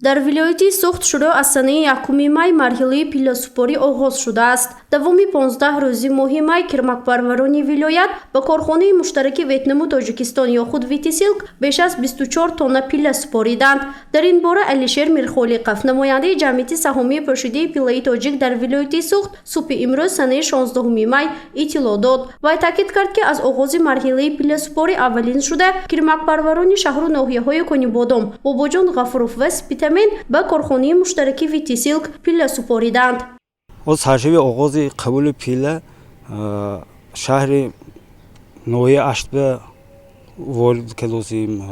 در ولایت سوخت شروع از سنه 1 مای مرحله پلاسپوری آغاز شده است. دوام 15 روزی ماه مای کرمکپرورانی ولایت با کارخانه مشترک ویتنام و تاجیکستان یا خود ویتیسیلک بیش از 24 تن پیله سپاریدند. در این باره علیشیر میرخالقов نماینده جمعیت سهامی پوشیده پیله تاجیک در ولایت سوخت صبح امروز سنه 16 مای اطلاع داد و تاکید کرد که از آغاز مرحله پیله سپاری اولین شده کرمکپرورانی شهر و ناحیه‌های کنیبادام، باباجان، غفروف و سپیتامین با کارخانه مشترک ویتیسیلک پیله سپاریدند. از سرشبی آغاز قبول پیله شهر نوعی اشت به وارد کلوسیم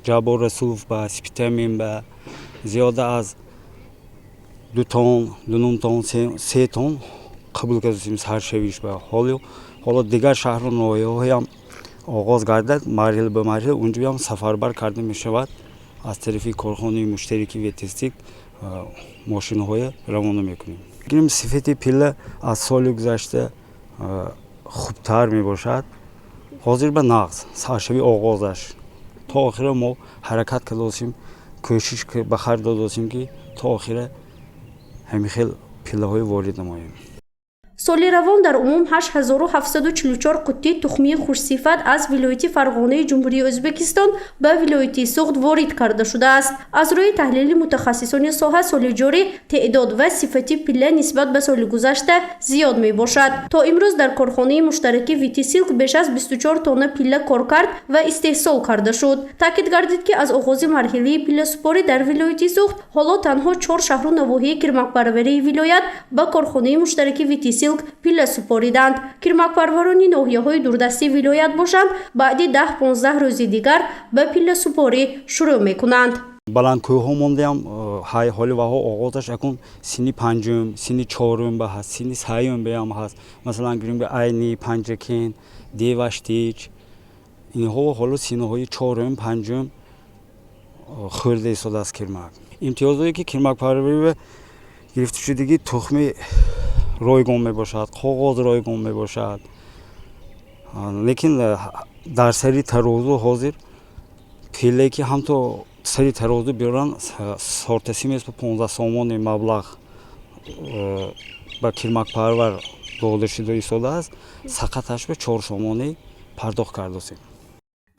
جابر رسولف با سپیتامین با زیاده از 2 تن 2 تن 3 تن قبول کردیم سرشبیش به حالا دیگر شهر و نوعی هم آغاز گردد مرحله به مرحله اونجا هم سفربر کرده می شود از طرف کارخانه مشترکی ویتیسیلک ماشین‌های روانه میکنیم. گیریم صفت پیله از سال گذشته خوبتر می باشد. حاضر به نقص سرشبی آغازش تا آخر ما حرکت کردیم، کوشش بخیر دادیم که تا آخر همین خیل پیله های وارد نماییم. سال روان در عموم 8744 قطعه تخمی خوش‌صفت از ولایت فرغانه جمهوری ازبکستان به ولایت سوخت وارد کرده شده است. از روی تحلیل متخصصان ساحه سال جاری تعداد و صفت پیله نسبت به سال گذشته زیاد می باشد. تا امروز در کارخانه مشترک ویتیسیلک بیش از 24 تن پیله کار کرد و استحصال کرده شد. تاکید گردید که از آغاز مرحله پیله سپاری در ولایت سوخت حالا تنها 4 شهر و نواحی کرمکپروری ولایت با کارخانه مشترک ویتیسیلک پیله سپاریدند. کرمکپرورانی ناحیه‌های دوردستی ولایت باشند بعد 10-15 روز دیگر به پیله سپاری شروع میکنند. بلندکوه ها مونده هم های حالی و ها آغازش اکن سینی 5 سینی 4 به هست سینی 3 به هم هست. مثلا گریم به اینی پنجکین دیواشتیچ اینها حالا سینه های 4 5 خورده ایستاده است کرمک. امتیازهایی که کرمکپروری گرفته شدگی تخمی رایگان می باشد، کاغذ رایگان می باشد، لیکن در سری ترازو حاضر پیله که هم تو سری ترازو بیارن سارتسی میست به 15 سامان مبلغ با کرمکپرور داده شده ایستاده است، سقطش به 4 سامانی پرداخت کرده است.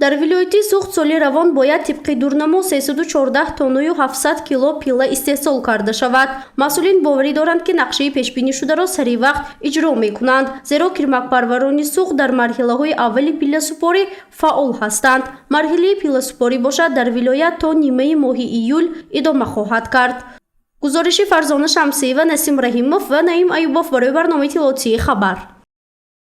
در ولایت سوخت سال روان باید طبق دورنما 314 تن و 700 کیلو پیله استحصال کرده شود. مسئولین باوری دارند که نقشه پیش بینی شده را سریع وقت اجرا می کنند، زیرا کرمکپروران سوخت در مرحله های اول پیله سپاری فعال هستند. مرحله پیله سپاری باشد در ولایت تا نیمه ماه ایول ادامه خواهد کرد. گزارش فرزانه شمسی و نسیم رحیموف و نعیم ایوبوف برای برنامه اطلاعاتی خبر.